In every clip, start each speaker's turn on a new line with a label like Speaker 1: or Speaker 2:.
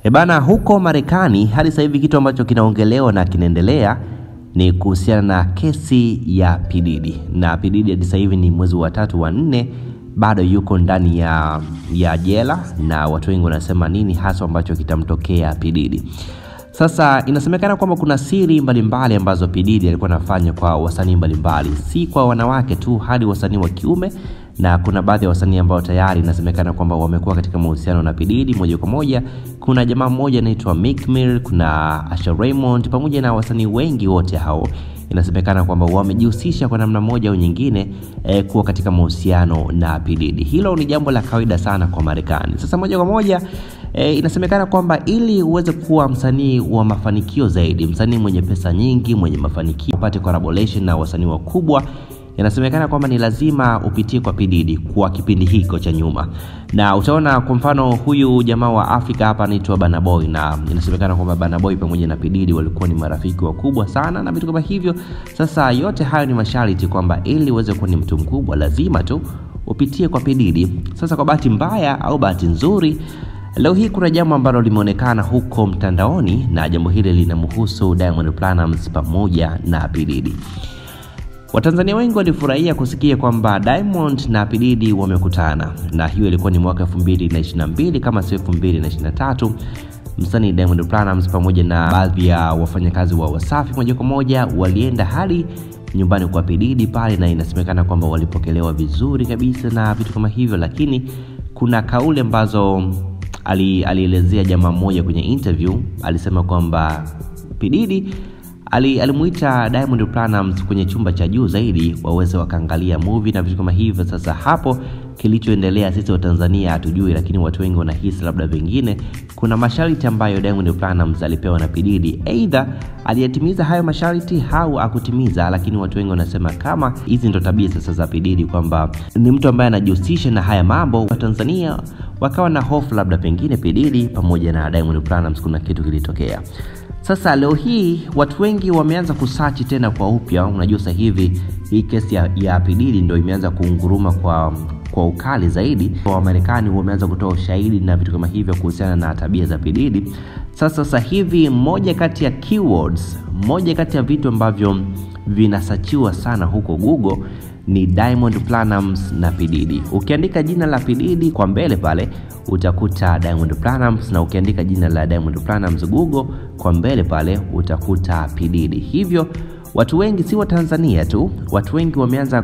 Speaker 1: Bana, huko Marekani hadi sasa hivi kitu ambacho kinaongelewa na kinaendelea ni kuhusiana na kesi ya P Diddy. Na P Diddy hadi sasa hivi ni mwezi wa 3 wa 4 bado yuko ndani ya jela, na watu wengi wanasema nini hasa ambacho kitamtokea P Diddy. Sasa inasemekana kwamba kuna siri mbalimbali ambazo P Diddy alikuwa anafanya kwa wasanii mbalimbali, si kwa wanawake tu, hadi wasanii wa kiume, na kuna baadhi ya wasanii ambao tayari inasemekana kwamba wamekuwa katika mahusiano na P Diddy moja kwa moja. Kuna jamaa mmoja anaitwa Meek Mill, kuna Asha Raymond, pamoja na wasanii wengi wote hao inasemekana kwamba wamejihusisha kwa namna moja au nyingine kuwa katika mahusiano na P Diddy. Hilo ni jambo la kawaida sana kwa Marekani. Sasa moja kwa moja inasemekana kwamba ili uweze kuwa msanii wa mafanikio zaidi, msanii mwenye pesa nyingi, mwenye mafanikio, upate collaboration na wasanii wakubwa, inasemekana kwamba ni lazima upitie kwa P Diddy kwa kipindi hiko cha nyuma. Na utaona kwa mfano huyu jamaa wa Afrika hapa anaitwa Burna Boy, na inasemekana kwamba Burna Boy pamoja na P Diddy walikuwa ni marafiki wakubwa sana na vitu kama hivyo. Sasa yote hayo ni masharti kwamba ili uweze kuwa ni mtu mkubwa lazima tu upitie kwa P Diddy. Sasa kwa bahati mbaya au bahati nzuri, leo hii kuna jambo ambalo limeonekana huko mtandaoni, na jambo hili linamhusu Diamond Platnumz pamoja na P Diddy. Watanzania wengi walifurahia kusikia kwamba Diamond na P Diddy wamekutana, na hiyo ilikuwa ni mwaka 2022 kama sio 2023. Msanii Diamond Platnumz pamoja na baadhi ya wafanyakazi wa Wasafi moja kwa moja walienda hadi nyumbani kwa P Diddy pale, na inasemekana kwamba walipokelewa vizuri kabisa na vitu kama hivyo. Lakini kuna kauli ambazo alielezea jamaa mmoja kwenye interview. Alisema kwamba P Diddy alimuita Diamond Platnumz kwenye chumba cha juu zaidi waweze wakaangalia movie na vitu kama hivyo. Sasa hapo kilichoendelea sisi wa Tanzania hatujui, lakini watu wengi wanahisi labda vingine kuna masharti ambayo Diamond Platnumz alipewa na P Diddy, either aliyatimiza hayo masharti au hakutimiza. Lakini watu wengi wanasema kama hizi ndo tabia sasa za P Diddy, kwamba ni mtu ambaye anajihusisha na haya mambo. Wa Tanzania wakawa na hofu labda pengine P Diddy pamoja na Diamond Platnumz kuna kitu kilitokea. Sasa leo hii watu wengi wameanza kusearch tena kwa upya. Unajua sasa hivi hii kesi ya P Diddy ndio imeanza kuunguruma kwa ukali zaidi. Wa Marekani wameanza kutoa ushahidi na vitu kama hivyo kuhusiana na tabia za P Diddy. Sasa hivi moja kati ya keywords, moja kati ya vitu ambavyo vinasachiwa sana huko Google ni Diamond Platnumz na P Diddy. Ukiandika jina la P Diddy kwa mbele pale utakuta Diamond Platnumz, na ukiandika jina la Diamond Platnumz Google kwa mbele pale utakuta P Diddy. Hivyo watu wengi, si wa Tanzania tu, watu wengi wameanza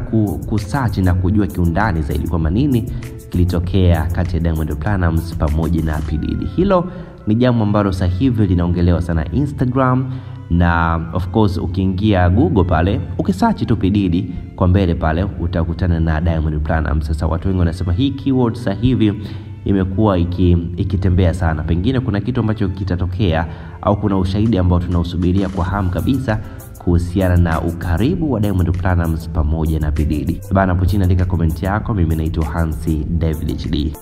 Speaker 1: kusearch na kujua kiundani zaidi kwa nini kilitokea kati ya Diamond Platnumz pamoja na P Diddy. Hilo ni jambo ambalo sasa hivi linaongelewa sana Instagram, na of course ukiingia Google pale ukisearch tu P Diddy kwa mbele pale utakutana na Diamond Platnumz. Sasa watu wengi wanasema hii keyword sasa hivi imekuwa ikitembea sana. Pengine kuna kitu ambacho kitatokea au kuna ushahidi ambao tunausubiria kwa hamu kabisa kuhusiana na ukaribu wa Diamond Platnumz pamoja na P Diddy. Bana, hapo chini andika comment yako. Mimi naitwa Hansi David HD.